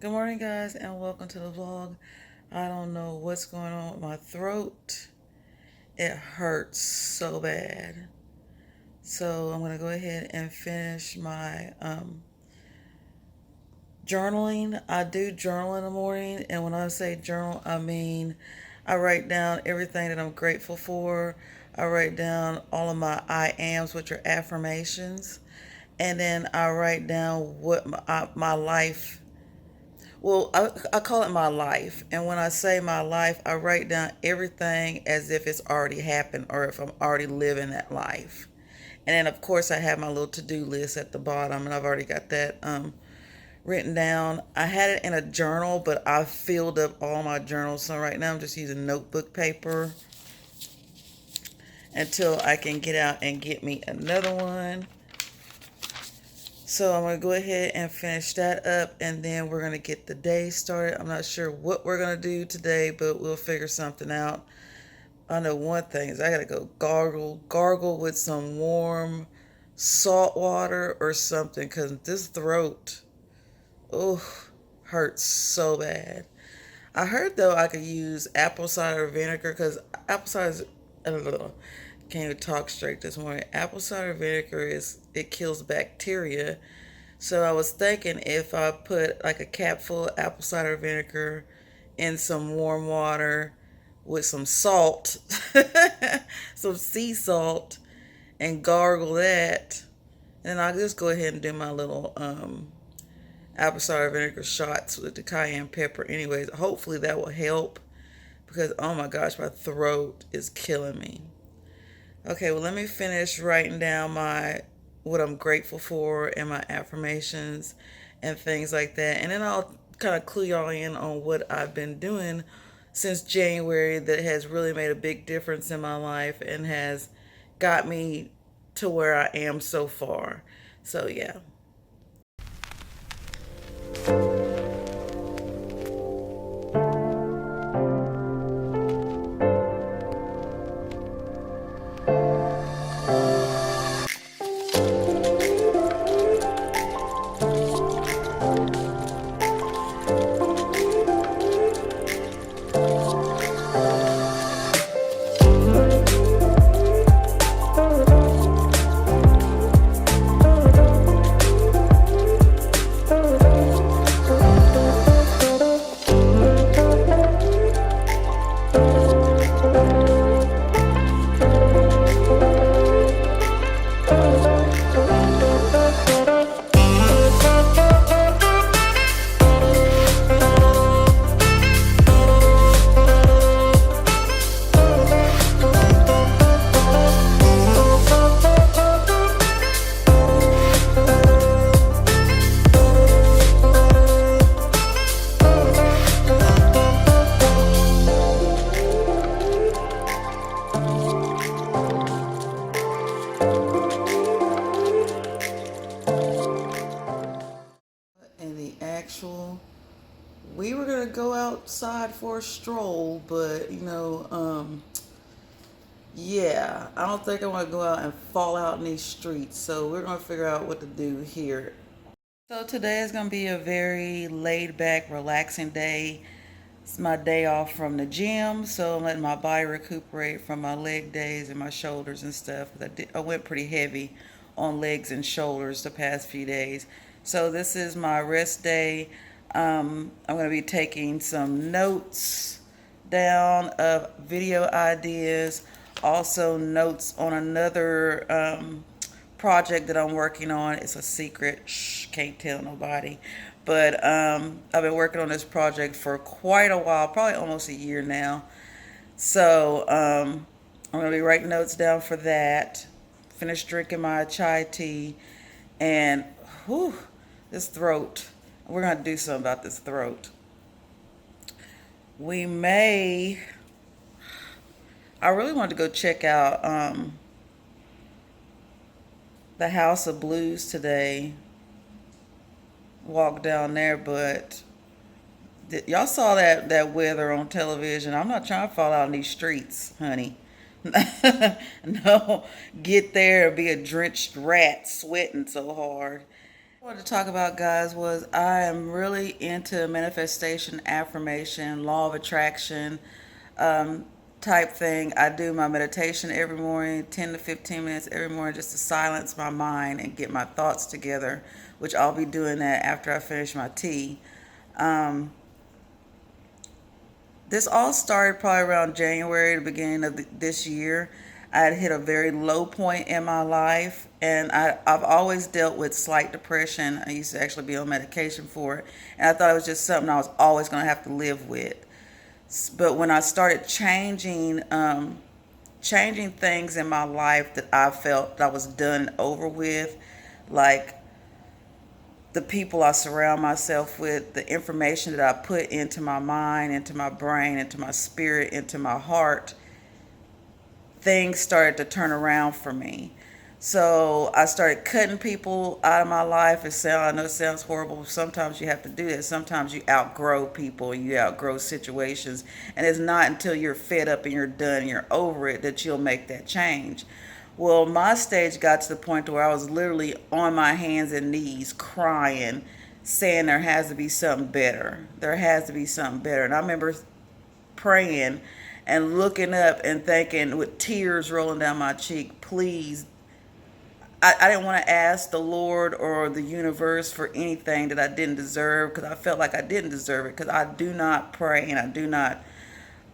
Good morning, guys, and welcome to the vlog. I don't know what's going on with my throat. It hurts so bad. So I'm going to go ahead and finish my journaling. I do journal in the morning, and when I say journal, I mean I write down everything that I'm grateful for. I write down all of my I ams, which are affirmations, and then I write down what my life. Well, I call it my life. And when I say my life, I write down everything as if it's already happened or if I'm already living that life. And then, of course, I have my little to do list at the bottom, and I've already got that written down. I had it in a journal, but I filled up all my journals. So right now, I'm just using notebook paper until I can get out and get me another one. So I'm going to go ahead and finish that up, and then we're going to get the day started. I'm not sure what we're going to do today, but we'll figure something out. I know one thing is I got to go gargle with some warm salt water or something, because this throat, oh, hurts so bad. I heard, though, I could use apple cider vinegar, because apple cider, I don't know, can't even talk straight this morning. Apple cider vinegar it kills bacteria. So I was thinking if I put like a cap full of apple cider vinegar in some warm water with some salt, some sea salt, and gargle that, and I'll just go ahead and do my little apple cider vinegar shots with the cayenne pepper. Anyways, hopefully that will help, because oh my gosh, my throat is killing me. Okay, well, let me finish writing down my what I'm grateful for and my affirmations and things like that. And then I'll kind of clue y'all in on what I've been doing since January that has really made a big difference in my life and has got me to where I am so far. So, yeah. And the actual, we were going to go outside for a stroll, but yeah, I don't think I want to go out and fall out in these streets. So we're going to figure out what to do here. So today is going to be a very laid back, relaxing day. It's my day off from the gym, so I'm letting my body recuperate from my leg days and my shoulders and stuff. I went pretty heavy on legs and shoulders the past few days. So this is my rest day. I'm going to be taking some notes down of video ideas, also notes on another project that I'm working on. It's a secret. Shh, can't tell nobody. But I've been working on this project for quite a while, probably almost a year now. So I'm going to be writing notes down for that. Finish drinking my chai tea. And whew, this throat. We're going to do something about this throat. We may. I really wanted to go check out the House of Blues today. Walk down there, but y'all saw that weather on television. I'm not trying to fall out in these streets, honey. No, get there and be a drenched rat sweating so hard. What I wanted to talk about, guys, was I am really into manifestation, affirmation, law of attraction um, type thing. I do my meditation every morning, 10 to 15 minutes every morning, just to silence my mind and get my thoughts together, which I'll be doing that after I finish my tea. Um, This all started probably around January, the beginning of this year. I had hit a very low point in my life, and I've always dealt with slight depression. I used to actually be on medication for it, and I thought it was just something I was always going to have to live with. But when I started changing things in my life that I felt that I was done and over with, like the people I surround myself with, the information that I put into my mind, into my brain, into my spirit, into my heart, things started to turn around for me. So I started cutting people out of my life. I know it sounds horrible. Sometimes you have to do that. Sometimes you outgrow people and you outgrow situations. And it's not until you're fed up and you're done and you're over it that you'll make that change. Well, my stage got to the point where I was literally on my hands and knees crying, saying there has to be something better. There has to be something better. And I remember praying and looking up and thinking with tears rolling down my cheek, please. I didn't want to ask the Lord or the universe for anything that I didn't deserve, because I felt like I didn't deserve it, because I do not pray and I do not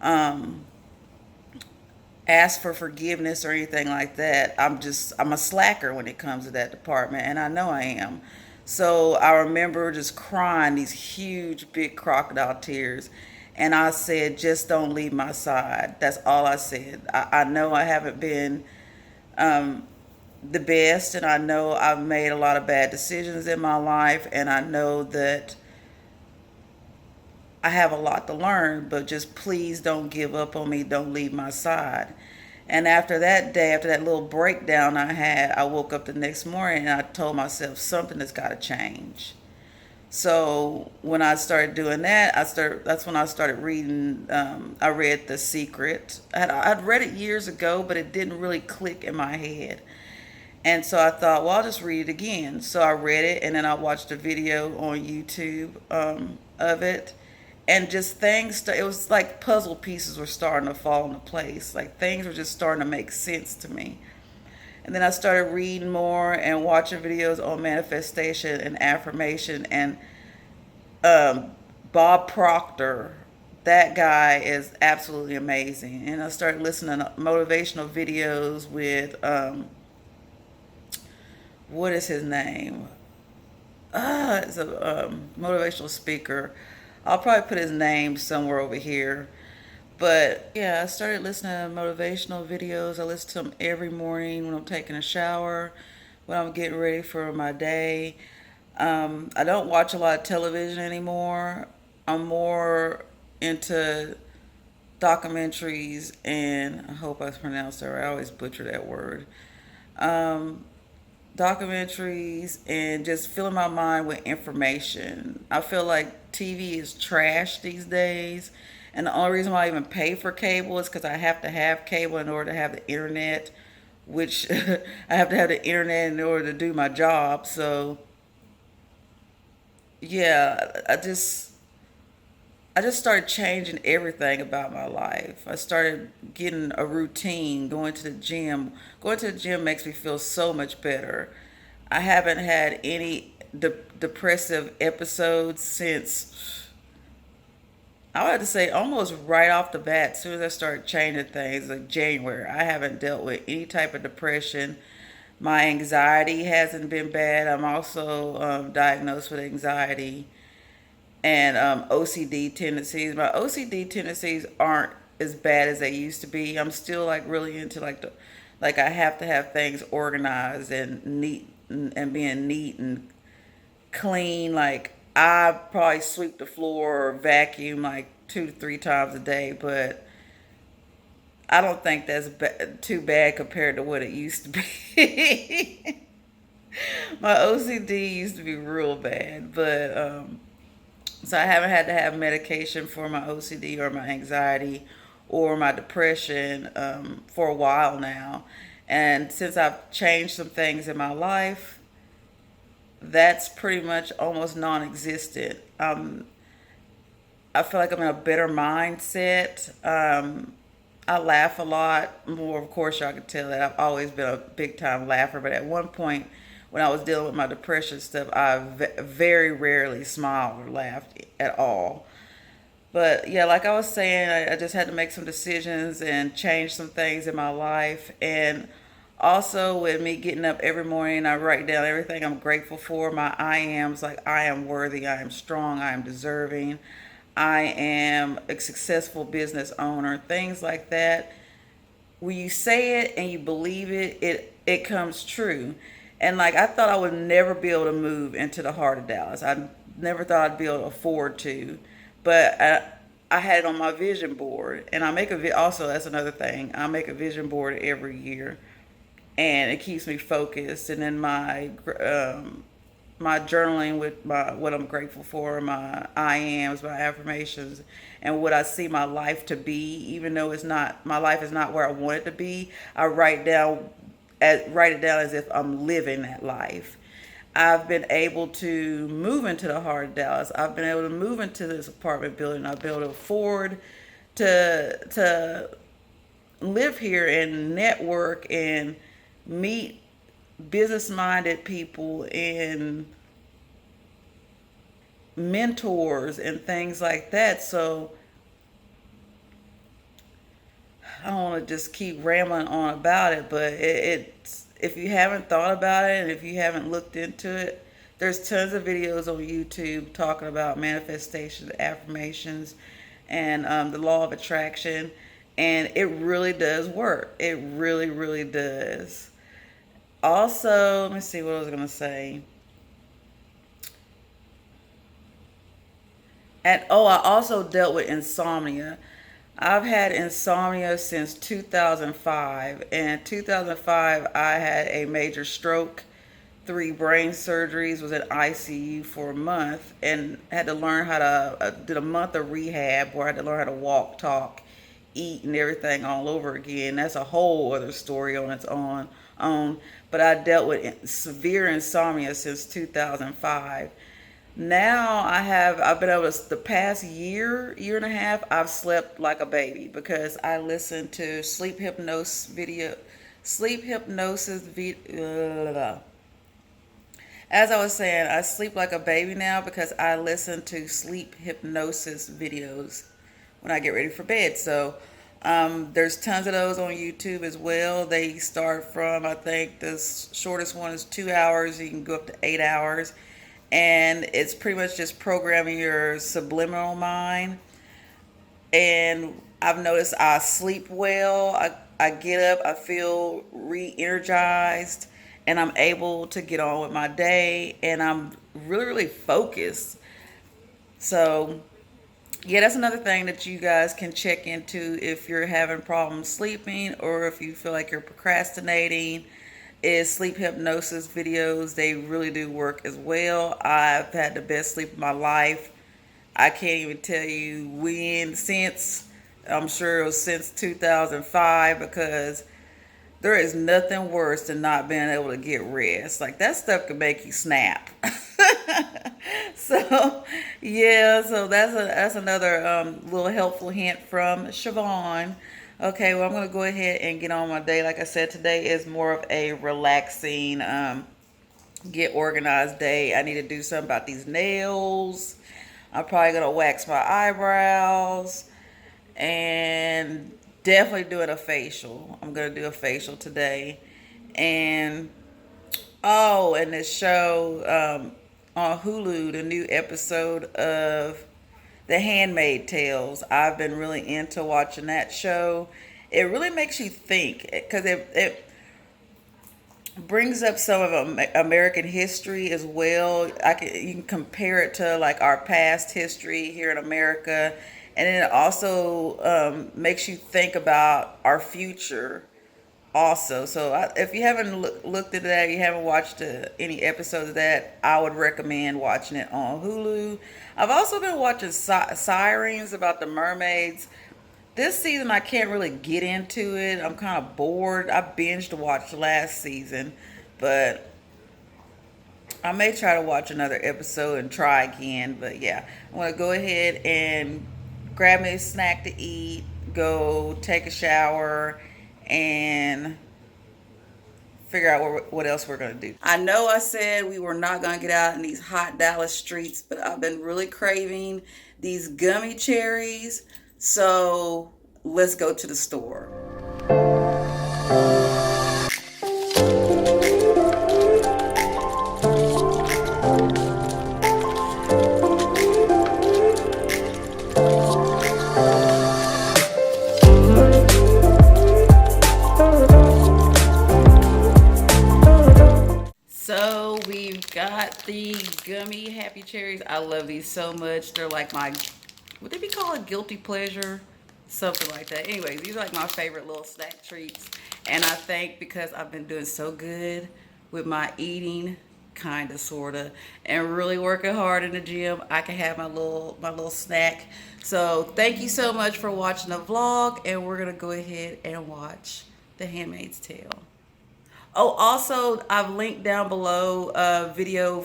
um, ask for forgiveness or anything like that. I'm a slacker when it comes to that department, and I know I am. So I remember just crying these huge, big crocodile tears. And I said, just don't leave my side. That's all I said. I know I haven't been um, the best, and I know I've made a lot of bad decisions in my life, and I know that I have a lot to learn, but just please don't give up on me. Don't leave my side. And after that day, after that little breakdown I had, I woke up the next morning and I told myself something has got to change. So when I started doing that, that's when I started reading. I read The Secret. I'd read it years ago, but it didn't really click in my head. And so I thought, well, I'll just read it again. So I read it, and then I watched a video on YouTube of it. And just it was like puzzle pieces were starting to fall into place. Like things were just starting to make sense to me. And then I started reading more and watching videos on manifestation and affirmation. And um, Bob Proctor, that guy is absolutely amazing. And I started listening to motivational videos with what is his name? It's a motivational speaker. I'll probably put his name somewhere over here. But yeah, I started listening to motivational videos. I listen to them every morning when I'm taking a shower, when I'm getting ready for my day. I don't watch a lot of television anymore. I'm more into documentaries, and I hope I pronounced that right. I always butcher that word. Um, Documentaries and just filling my mind with information. I feel like TV is trash these days. And the only reason why I even pay for cable is because I have to have cable in order to have the internet, which I have to have the internet in order to do my job. So, yeah, I just started changing everything about my life. I started getting a routine, going to the gym. Going to the gym makes me feel so much better. I haven't had any depressive episodes since, I would have to say, almost right off the bat, as soon as I started changing things, like January. I haven't dealt with any type of depression. My anxiety hasn't been bad. I'm also diagnosed with anxiety and OCD tendencies. My OCD tendencies aren't as bad as they used to be. I'm still like really into like I have to have things organized and neat, and being neat and clean. Like I probably sweep the floor or vacuum like 2 to 3 times a day, but I don't think that's too bad compared to what it used to be. My OCD used to be real bad, but so I haven't had to have medication for my OCD or my anxiety or my depression for a while now. And since I've changed some things in my life, that's pretty much almost non-existent. I feel like I'm in a better mindset. I laugh a lot more. Of course, y'all can tell that I've always been a big time laugher. But at one point, when I was dealing with my depression stuff, I very rarely smiled or laughed at all. But yeah, like I was saying, I just had to make some decisions and change some things in my life. And also, with me getting up every morning, I write down everything I'm grateful for. My I ams, like I am worthy, I am strong, I am deserving, I am a successful business owner, things like that. When you say it and you believe it, it comes true. And like I thought I would never be able to move into the heart of Dallas. I never thought I'd be able to afford to, but I had it on my vision board, and I make also that's another thing. I make a vision board every year, and it keeps me focused. And then my journaling with my what I'm grateful for, my I ams, my affirmations, and what I see my life to be. Even though it's not my life is not where I want it to be, I write it down as if I'm living that life. I've been able to move into the heart of Dallas. I've been able to move into this apartment building. I've been able to afford to live here and network and meet business minded people and mentors and things like that. So I don't want to just keep rambling on about it, but it's if you haven't thought about it and if you haven't looked into it, there's tons of videos on YouTube talking about manifestation, affirmations, and the law of attraction, and it really does work. It really, really does. Also, let me see what I was gonna say. And oh, I also dealt with insomnia. I've had insomnia since 2005. And 2005, I had a major stroke, three brain surgeries, was in ICU for a month, and had to learn how to, did a month of rehab where I had to learn how to walk, talk, eat, and everything all over again. That's a whole other story on its own. But I dealt with severe insomnia since 2005. Now I've been able to, the past year and a half, I've slept like a baby because I listen to sleep hypnosis video. As I was saying, I sleep like a baby now because I listen to sleep hypnosis videos when I get ready for bed. So there's tons of those on YouTube as well. They start from, I think the shortest one is 2 hours. You can go up to 8 hours. And it's pretty much just programming your subliminal mind. And I've noticed I sleep well. I get up, I feel re energized, and I'm able to get on with my day. And I'm really, really focused. So, yeah, that's another thing that you guys can check into if you're having problems sleeping or if you feel like you're procrastinating. Is sleep hypnosis videos. They really do work as well. I've had the best sleep of my life. I can't even tell you when, since, I'm sure it was since 2005, because there is nothing worse than not being able to get rest. Like that stuff can make you snap. So yeah, so that's another little helpful hint from Shavonne. Okay, well I'm gonna go ahead and get on my day. Like I said, today is more of a relaxing, get organized day. I need to do something about these nails. I'm probably gonna wax my eyebrows and definitely doing a facial. I'm gonna do a facial today, and oh, and this show on Hulu, the new episode of The Handmaid Tales. I've been really into watching that show. It really makes you think because it brings up some of American history as well. You can compare it to like our past history here in America, and then it also makes you think about our future also. So if you haven't looked at that, you haven't watched any episodes of that, I would recommend watching it on Hulu. I've also been watching Sirens about the mermaids. This season I can't really get into it. I'm kind of bored. I binged watched last season, but I may try to watch another episode and try again, but yeah, I want to go ahead and grab me a snack to eat, go take a shower, and figure out what else we're going to do. I know I said we were not going to get out in these hot Dallas streets, but I've been really craving these gummy cherries, so let's go to the store. So we've got the gummy happy cherries. I love these so much. They're like my, would they be called a guilty pleasure? Something like that. Anyways, these are like my favorite little snack treats. And I think because I've been doing so good with my eating, kind of, sort of, and really working hard in the gym, I can have my little snack. So thank you so much for watching the vlog, and we're going to go ahead and watch The Handmaid's Tale. Oh, also, I've linked down below a video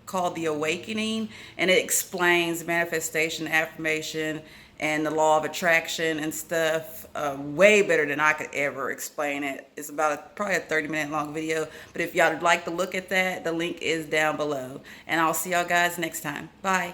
called The Awakening, and it explains manifestation, affirmation, and the law of attraction and stuff way better than I could ever explain it. It's about probably a 30-minute long video, but if y'all would like to look at that, the link is down below. And I'll see y'all guys next time. Bye.